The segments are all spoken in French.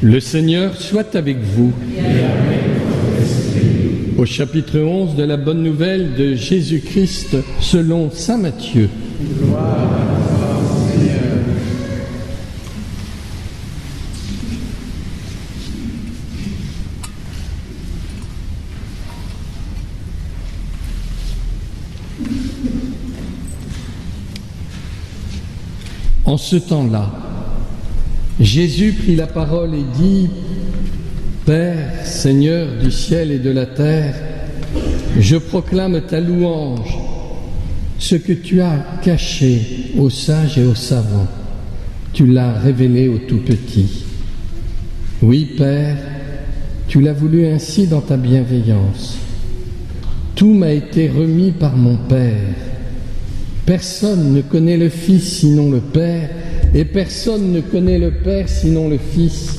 Le Seigneur soit avec vous. Au chapitre 11 de la Bonne Nouvelle de Jésus-Christ selon saint Matthieu. Gloire à toi, Seigneur. En ce temps-là, Jésus prit la parole et dit : Père, Seigneur du ciel et de la terre, je proclame ta louange, ce que tu as caché aux sages et aux savants, tu l'as révélé aux tout-petits. Oui, Père, tu l'as voulu ainsi dans ta bienveillance. Tout m'a été remis par mon Père. Personne ne connaît le Fils sinon le Père, et personne ne connaît le Père sinon le Fils,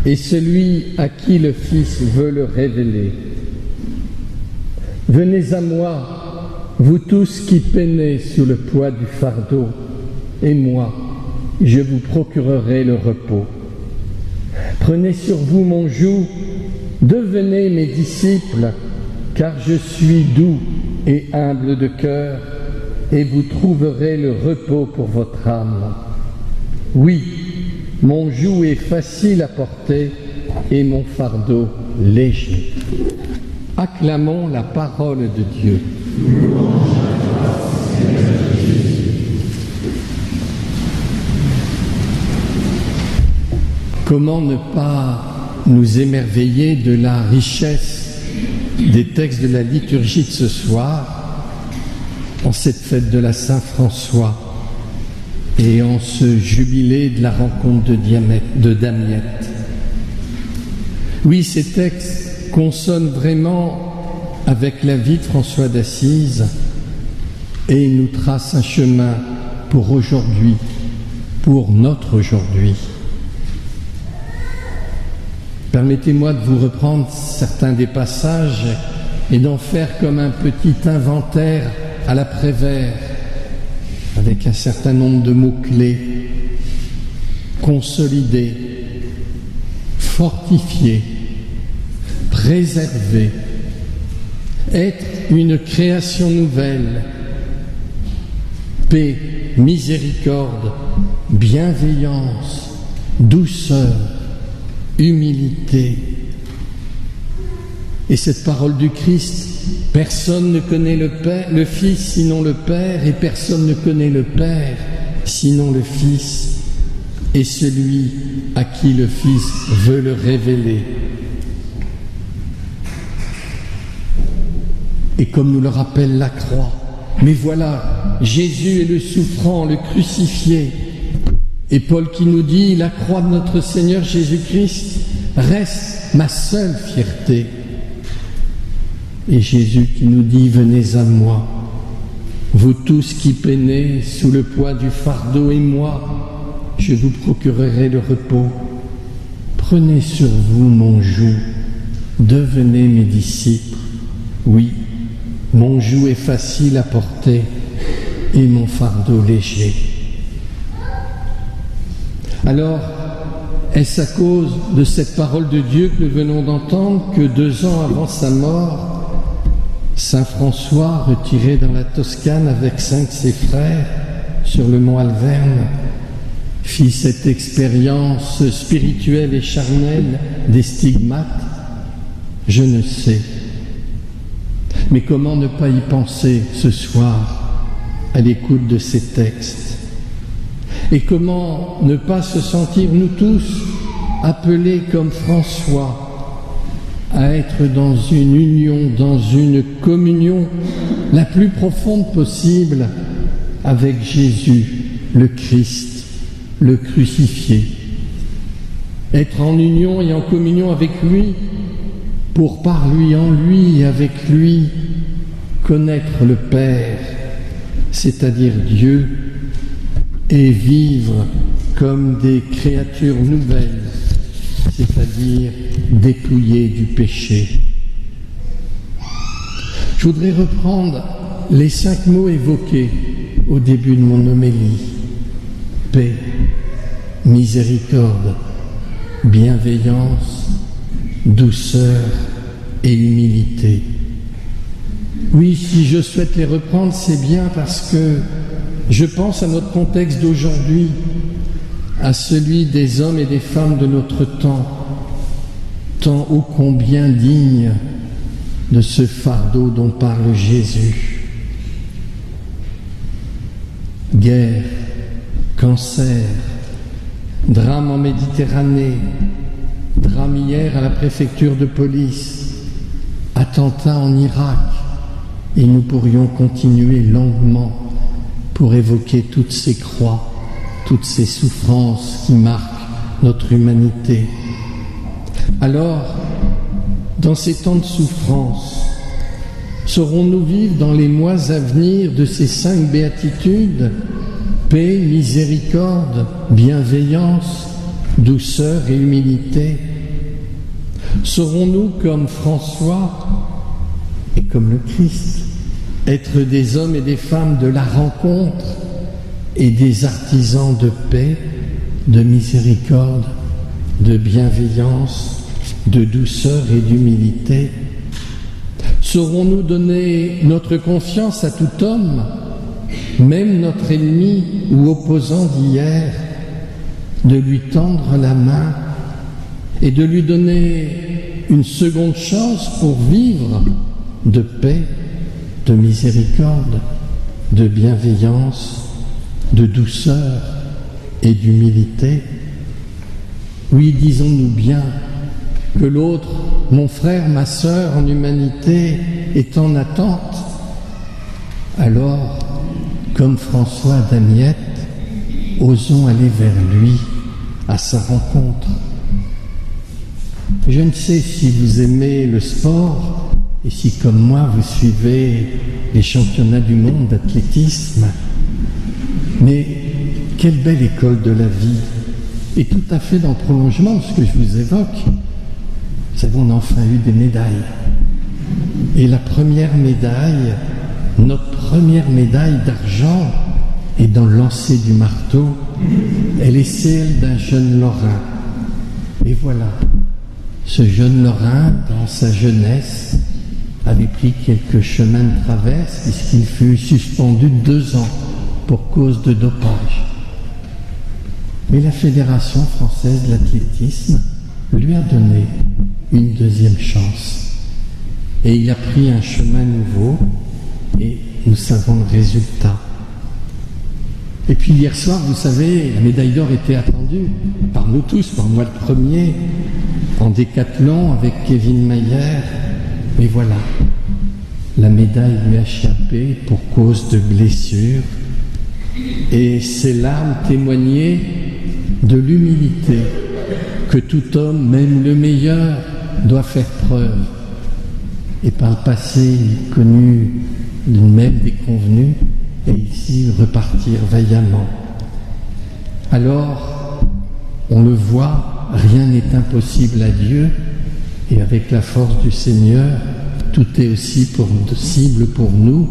et celui à qui le Fils veut le révéler. Venez à moi, vous tous qui peinez sous le poids du fardeau, et moi, je vous procurerai le repos. Prenez sur vous mon joug, devenez mes disciples, car je suis doux et humble de cœur, et vous trouverez le repos pour votre âme. Oui, mon joug est facile à porter et mon fardeau léger. Acclamons la parole de Dieu. Comment ne pas nous émerveiller de la richesse des textes de la liturgie de ce soir, en cette fête de la Saint-François, et en ce jubilé de la rencontre de Damiette. Oui, ces textes consonnent vraiment avec la vie de François d'Assise et nous tracent un chemin pour aujourd'hui, pour notre aujourd'hui. Permettez-moi de vous reprendre certains des passages et d'en faire comme un petit inventaire à la Prévert, avec un certain nombre de mots-clés: consolider, fortifier, préserver, être une création nouvelle, paix, miséricorde, bienveillance, douceur, humilité. Et cette parole du Christ: personne ne connaît le Fils sinon le Père, et personne ne connaît le Père sinon le Fils, et celui à qui le Fils veut le révéler. Et comme nous le rappelle la croix, mais voilà, Jésus est le souffrant, le crucifié. Et Paul qui nous dit: la croix de notre Seigneur Jésus-Christ reste ma seule fierté. Et Jésus qui nous dit: venez à moi, vous tous qui peinez sous le poids du fardeau, et moi, je vous procurerai le repos. Prenez sur vous mon joug, devenez mes disciples. Oui, mon joug est facile à porter et mon fardeau léger. Alors, est-ce à cause de cette parole de Dieu que nous venons d'entendre que 2 ans avant sa mort, Saint François, retiré dans la Toscane avec 5 de ses frères sur le mont Alverne, fit cette expérience spirituelle et charnelle des stigmates? Je ne sais. Mais comment ne pas y penser ce soir à l'écoute de ces textes? Et comment ne pas se sentir, nous tous, appelés comme François à être dans une union, dans une communion la plus profonde possible avec Jésus, le Christ, le crucifié. Être en union et en communion avec lui, pour par lui, en lui et avec lui, connaître le Père, c'est-à-dire Dieu, et vivre comme des créatures nouvelles, c'est-à-dire dépouillées du péché. Je voudrais reprendre les 5 mots évoqués au début de mon homélie: paix, miséricorde, bienveillance, douceur et humilité. Oui, si je souhaite les reprendre, c'est bien parce que je pense à notre contexte d'aujourd'hui, à celui des hommes et des femmes de notre temps ô combien digne de ce fardeau dont parle Jésus. Guerre, cancer, drame en Méditerranée, drame hier à la préfecture de police, attentat en Irak, et nous pourrions continuer longuement pour évoquer toutes ces croix, toutes ces souffrances qui marquent notre humanité. Alors, dans ces temps de souffrance, saurons-nous vivre dans les mois à venir de ces 5 béatitudes, paix, miséricorde, bienveillance, douceur et humilité? Saurons-nous, comme François et comme le Christ, être des hommes et des femmes de la rencontre et des artisans de paix, de miséricorde, de bienveillance, de douceur et d'humilité? Saurons-nous donner notre confiance à tout homme, même notre ennemi ou opposant d'hier, de lui tendre la main et de lui donner une seconde chance pour vivre de paix, de miséricorde, de bienveillance, de douceur et d'humilité? Oui, disons-nous bien que l'autre, mon frère, ma sœur en humanité, est en attente. Alors, comme François d'Amiette, osons aller vers lui, à sa rencontre. Je ne sais si vous aimez le sport et si, comme moi, vous suivez les championnats du monde d'athlétisme, mais quelle belle école de la vie, et tout à fait dans le prolongement de ce que je vous évoque. Nous avons enfin eu des médailles. Et la première médaille, notre première médaille d'argent, est dans le lancer du marteau. Elle est celle d'un jeune Lorrain. Et voilà, ce jeune Lorrain, dans sa jeunesse, avait pris quelques chemins de traverse puisqu'il fut suspendu 2 ans pour cause de dopage. Mais la Fédération française de l'athlétisme lui a donné une deuxième chance. Et il a pris un chemin nouveau et nous savons le résultat. Et puis hier soir, vous savez, la médaille d'or était attendue par nous tous, par moi le premier, en décathlon avec Kevin Mayer. Mais voilà, la médaille lui a échappé pour cause de blessure. Et ses larmes témoignaient de l'humilité que tout homme, même le meilleur, doit faire preuve. Et par le passé, il connut même déconvenus, et ici repartir vaillamment. Alors, on le voit, rien n'est impossible à Dieu, et avec la force du Seigneur, tout est aussi possible pour nous,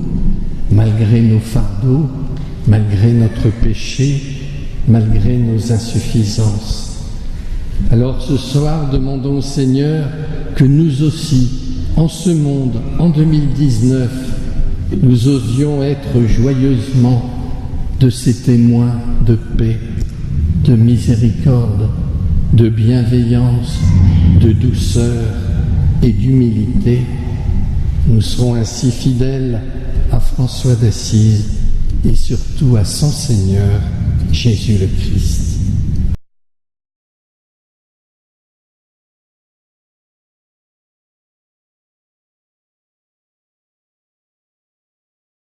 malgré nos fardeaux, malgré notre péché, malgré nos insuffisances. Alors ce soir, demandons au Seigneur que nous aussi, en ce monde, en 2019, nous osions être joyeusement de ces témoins de paix, de miséricorde, de bienveillance, de douceur et d'humilité. Nous serons ainsi fidèles à François d'Assise et surtout à son Seigneur, Jésus le Christ.